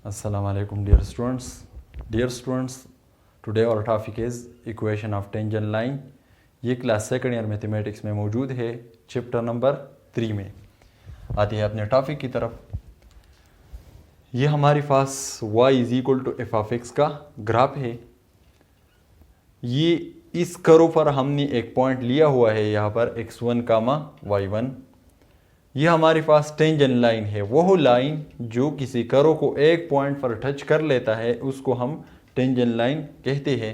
Assalamu alaikum dear students. Dear students, today our topic is equation of tangent line. ये class second year mathematics में मौजूद है, chapter number 3 में। आते हैं अपने टॉपिक की तरफ। ये हमारे पास y is equal to F of X का ग्राफ है। ये इस कर्व पर हमने एक पॉइंट लिया हुआ है, यहाँ पर x1 कामा y1। ये हमारे पास टेंजेंट लाइन है, वह लाइन जो किसी कर्व को एक पॉइंट पर टच कर लेता है उसको हम टेंजेंट लाइन कहते हैं।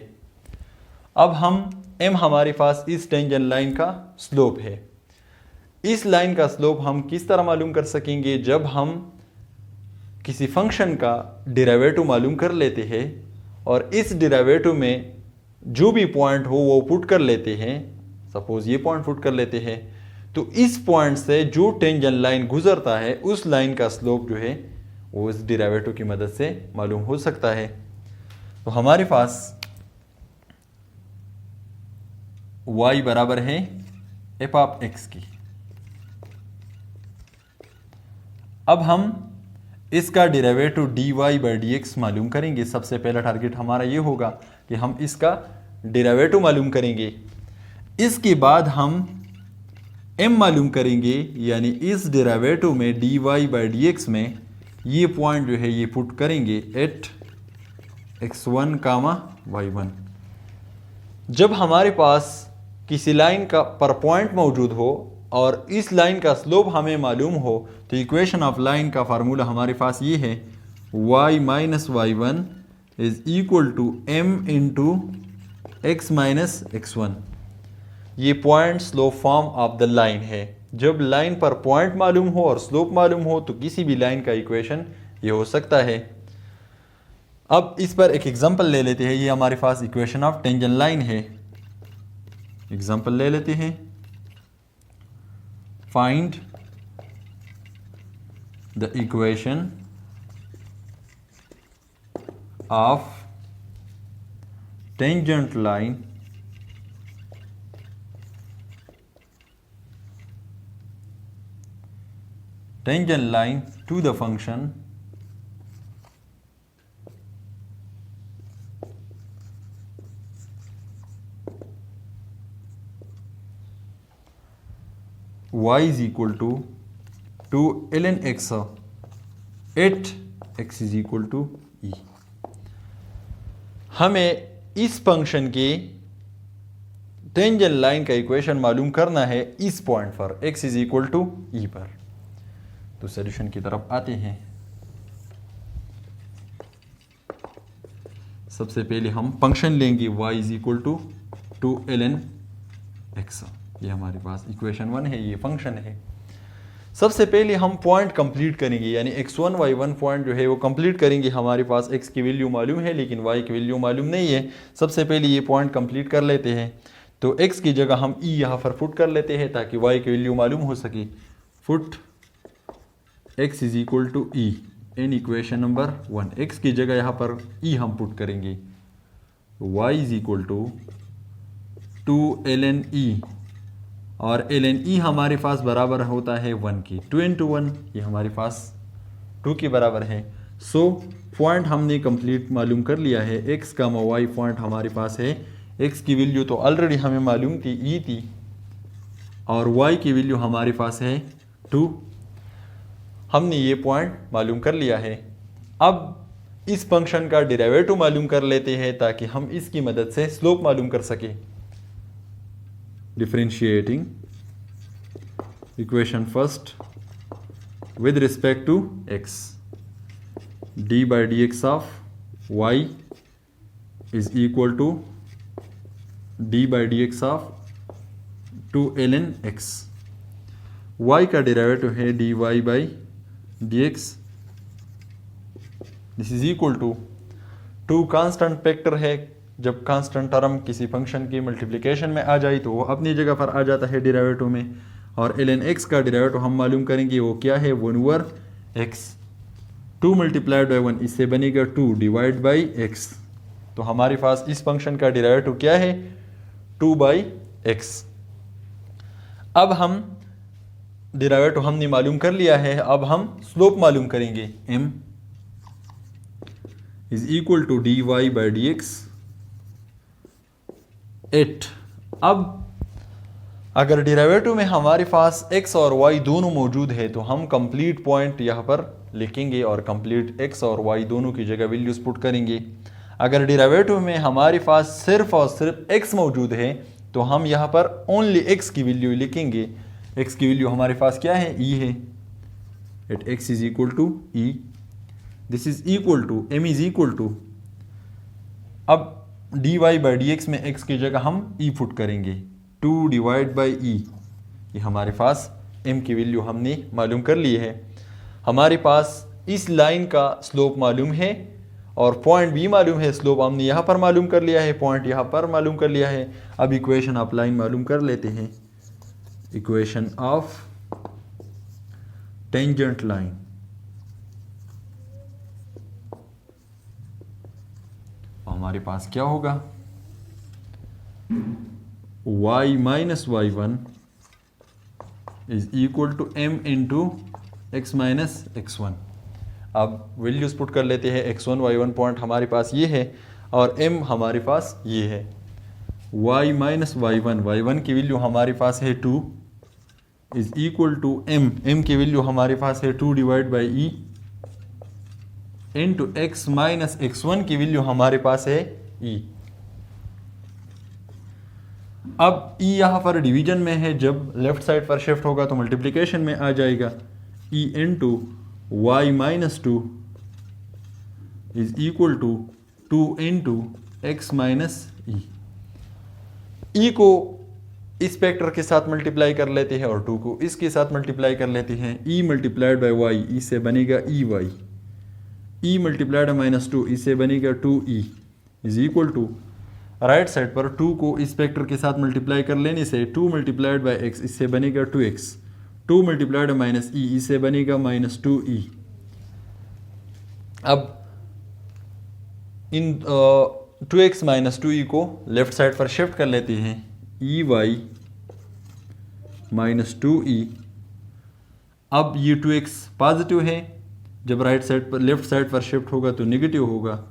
अब हम m हमारे पास इस टेंजेंट लाइन का स्लोप है। इस लाइन का स्लोप हम किस तरह मालूम कर सकेंगे? जब हम किसी फंक्शन का डेरिवेटिव मालूम कर लेते हैं और इस डेरिवेटिव में जो भी पॉइंट हो वो पुट कर लेते हैं। सपोज ये पॉइंट पुट कर लेते हैं, तो इस पॉइंट से जो टेंजेंट लाइन गुजरता है उस लाइन का स्लोप जो है वो इस डेरिवेटिव की मदद से मालूम हो सकता है। तो हमारे पास y बराबर है एफ ऑफ एक्स की। अब हम इसका डेरिवेटिव dy बाई dx मालूम करेंगे। सबसे पहला टारगेट हमारा ये होगा कि हम इसका डेरिवेटिव मालूम करेंगे। इसके बाद हम m मालूम करेंगे, यानी इस डेरिवेटिव में dy बाई dx में ये पॉइंट जो है ये पुट करेंगे एट x1 कामा y1। जब हमारे पास किसी लाइन का पर पॉइंट मौजूद हो और इस लाइन का स्लोप हमें मालूम हो, तो इक्वेशन ऑफ लाइन का फार्मूला हमारे पास ये है y minus y1 is equal to m into x minus x1। ये point slope form of the line है। जब लाइन पर पॉइंट मालूम हो और स्लोप मालूम हो तो किसी भी लाइन का इक्वेशन ये हो सकता है। अब इस पर एक एग्जांपल ले लेते हैं। ये हमारे पास इक्वेशन ऑफ टेंजेंट लाइन है। एग्जांपल ले लेते हैं। Find the equation of tangent line to the function y is equal to 2 ln x at x is equal to e। हमें इस फंक्शन के टेंजेंट लाइन का इक्वेशन मालूम करना है इस पॉइंट पर x is equal to e पर। तो सॉल्यूशन की तरफ आते हैं। सबसे पहले हम फंक्शन लेंगे y is equal to 2 ln x। ये हमारे पास इक्वेशन 1 है, ये फंक्शन है। सबसे पहले हम पॉइंट कंप्लीट करेंगे, यानी x1 y1 पॉइंट जो है वो कंप्लीट करेंगे। हमारे पास x की वैल्यू मालूम है लेकिन y की वैल्यू मालूम नहीं है। सबसे पहले ये पॉइंट कंप्लीट कर लेते हैं। तो x की जगह हम e यहाँ पर पुट कर लेते हैं ताकि y की वैल्यू मालूम हो सके। Put x is equal to e in equation number 1। x की जगह यहाँ पर e हम पुट करेंगे। y is equal to 2 ln e और ln e हमारे पास बराबर होता है 1 की। 2 इंटू 1 ये हमारे पास 2 के बराबर है। सो पॉइंट हमने कंप्लीट मालूम कर लिया है। x का y पॉइंट हमारे पास है। x की वैल्यू तो ऑलरेडी हमें मालूम थी, e थी, और y की वैल्यू हमारे पास है 2। हमने ये पॉइंट मालूम कर लिया है। अब इस फंक्शन का डेरिवेटिव मालूम कर लेते हैं ताकि हम इसकी मदद से स्लोप मालूम कर सके। Differentiating equation first with respect to x, D by D X of y is equal to D by D X of 2 ln x। y का डेरिवेटिव है dy by dx। This is equal to 2 constant factor है। जब constant term किसी function की multiplication में आ जाए तो वो अपनी जगह पर आ जाता है डेरिवेटिव में। और ln x का डेरिवेटिव हम मालूम करेंगे वो क्या है, 1 ओवर x। 2 मल्टीप्लाइड बाई 1 इससे बनेगा 2 डिवाइड बाई x। तो हमारे पास इस फंक्शन का डेरिवेटिव क्या है, 2 बाई x। अब हम डेरिवेटिव हमने मालूम कर लिया है। अब हम स्लोप मालूम करेंगे m। Is equal to dy by D X 8। अब अगर डेरिवेटिव में हमारे पास x और y दोनों मौजूद है तो हम कंप्लीट पॉइंट यहाँ पर लिखेंगे और कंप्लीट x और y दोनों की जगह वैल्यूज पुट करेंगे। अगर डेरिवेटिव में हमारे पास सिर्फ और सिर्फ x मौजूद है तो हम यहाँ पर ओनली x की वैल्यू लिखेंगे। x की वैल्यू हमारे पास क्या है, e है। At x is equal to e, this is equal to m is equal to, अब dy बाई डी एक्स में x की जगह हम e पुट करेंगे, 2 डिवाइड बाई e। ये हमारे पास m की वैल्यू हमने मालूम कर ली है। हमारे पास इस लाइन का स्लोप मालूम है और पॉइंट भी मालूम है। स्लोप हमने यहाँ पर मालूम कर लिया है, पॉइंट यहाँ पर मालूम कर लिया है। अब इक्वेशन ऑफ लाइन मालूम कर लेते हैं। इक्वेशन ऑफ टेंजेंट लाइन, हमारे पास क्या होगा, y minus y1 is equal to m into x minus x1। अब वैल्यूज पुट कर लेते हैं। x1 y1 पॉइंट हमारे पास ये है और m हमारे पास ये है। y माइनस y1 की वैल्यू हमारे पास है 2 इज इक्वल टू m की वैल्यू हमारे पास है 2 divide by e into x minus x1 की वैल्यू हमारे पास है e। अब e यहाँ पर डिवीजन में है, जब लेफ्ट साइड पर शिफ्ट होगा तो मल्टीप्लिकेशन में आ जाएगा। e into y minus 2 is equal to 2 into x minus e को इस फैक्टर के साथ मल्टीप्लाई कर लेते हैं और 2 को इसके साथ मल्टीप्लाई कर लेते हैं। e multiplied by Y, E से बनेगा E Y, e multiplied minus 2 इससे बनेगा 2e is equal to, right side पर 2 को इस फैक्टर के साथ मल्टीप्लाई कर लेने से 2 मल्टीप्लाइड बाई एक्स इससे बनेगा 2x, 2 मल्टीप्लाइड माइनस e इससे बनेगा माइनस 2e। अब इन 2x माइनस 2e को लेफ्ट साइड पर शिफ्ट कर लेते हैं। ई वाई माइनस 2e, अब ये 2x पॉजिटिव है, जब राइट साइड पर लेफ्ट साइड पर शिफ्ट होगा तो नेगेटिव होगा।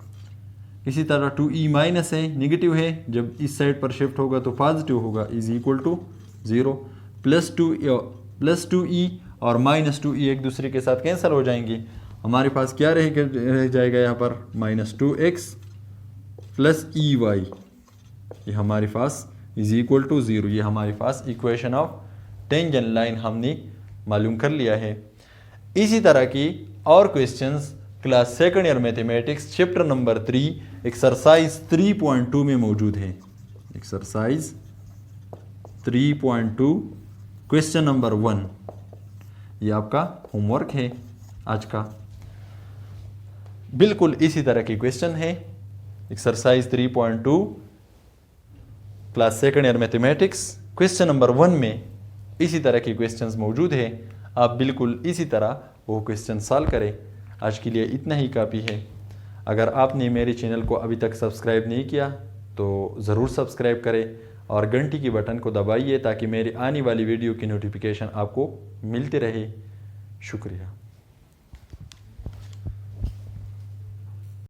इसी तरह 2e माइनस है, नेगेटिव है, जब इस साइड पर शिफ्ट होगा तो पॉजिटिव होगा, is equal to 0। Plus 2e और माइनस 2e एक दूसरे के साथ कैंसिल हो जाएंगे। हमारे पास क्या रह जाएगा यहाँ पर, minus 2x plus E Y, ये हमारे पास इज इक्वल टू 0। ये हमारे पास इक्वेशन ऑफ टेंजेंट लाइन हमने मालूम कर लिया है। इसी तरह की और questions class second year mathematics chapter number 3 exercise 3.2 में मौजूद है। एक्सरसाइज 3.2 क्वेश्चन नंबर 1, ये आपका होमवर्क है आज का। बिल्कुल इसी तरह की क्वेश्चन है। Exercise 3.2 class second year mathematics question number 1 में इसी तरह की क्वेश्चंस मौजूद है। आप बिल्कुल इसी तरह वो क्वेश्चन सॉल्व करें। आज के लिए इतना ही काफ़ी है। अगर आपने मेरे चैनल को अभी तक सब्सक्राइब नहीं किया तो ज़रूर सब्सक्राइब करें और घंटी की बटन को दबाइए ताकि मेरी आने वाली वीडियो की नोटिफिकेशन आपको मिलती रहे। शुक्रिया।